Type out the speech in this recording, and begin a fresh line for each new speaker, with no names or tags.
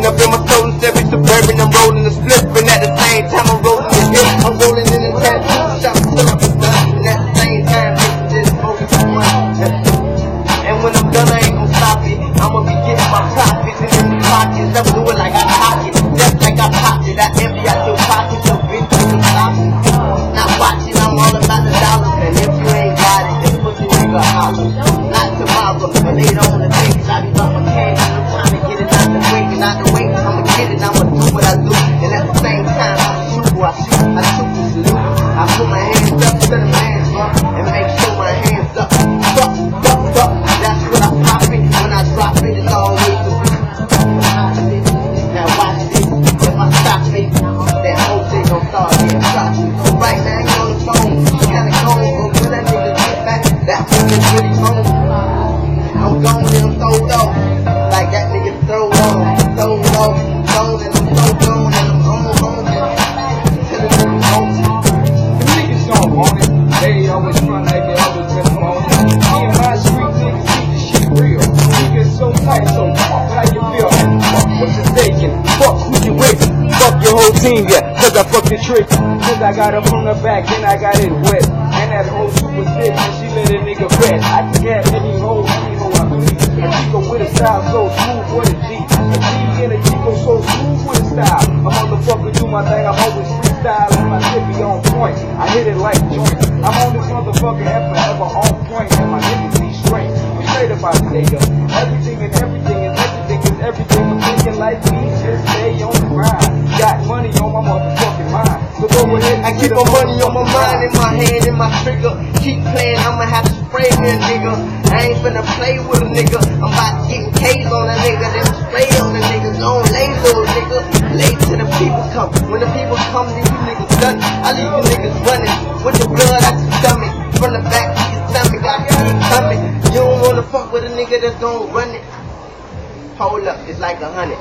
Rolling up in my soul, every suburban, I'm rolling the slip, and at the same time I'm rolling the hip. I'm rolling in the tattoo shop, till I'm done, and at the same time, bitches just smoking too much. And when I'm done, I ain't gon' stop it. I'ma be getting my profits and in the pockets. I'm doing like I pocket, just like I popped it. I empty out your pocket, so bitch, you can stop it. Not watching, I'm all about the dollars, and if you ain't got it, then put your nigga holler. Not tomorrow, but later on the day, 'cause I be about my cash, and I'm trying to get it out the way, and out the way, I'ma get it, I'ma do what I do. And at the same time, I shoot who I shoot, I shoot who salute. I put my hands up to the man's front, and make sure my hands up. That's what I pop it, when I drop it, it's always the beat. Now watch this, if I stop it, that whole thing gon' start getting choppy. So right now, you on the phone, you gotta go, but when that nigga get back, that nigga's really home. I'm gone and I'm throwed off, like that nigga throwed on, throwed off, gone and I'm so gone and I'm home, till the nigga home.
The niggas don't want it, they always front like they always been on it. Me and my street niggas keep this shit real. Niggas so tight, so fuck how you feel. Fuck what you thinking, fuck who you with. Fuck your whole team, yeah, 'cause I fucked the trick. 'Cause I got her from the back, then I got it wet. And that hoe super thick, and she let a nigga bet. I can get any hoe, I please. A Chico with a style so smooth, what a G. A G and a Chico so smooth with a style. A motherfucker do my thing, I'm always freestyling. My shit be on point, I hit it like joints. I'm on this motherfucker and forever on point. And my niggas be straight, we straight about the nigga. Everything and everything and everything is everything. I'm thinking like me, just stay on the grind. Got money on my motherfucking mind. So go ahead,
I keep my money on my mind, in my hand, in my trigger. Keep playing, I'ma have to spray me a nigga. I ain't finna play with a nigga. I'm about to get K's on a nigga, then spray on the nigga. Don't lay little nigga. Late till the people come. When the people come, then you niggas done. I leave you niggas running with the blood out your stomach. From the back to your stomach, I see it coming. You don't wanna fuck with a nigga that's gon' run it. Hold up, it's like 100.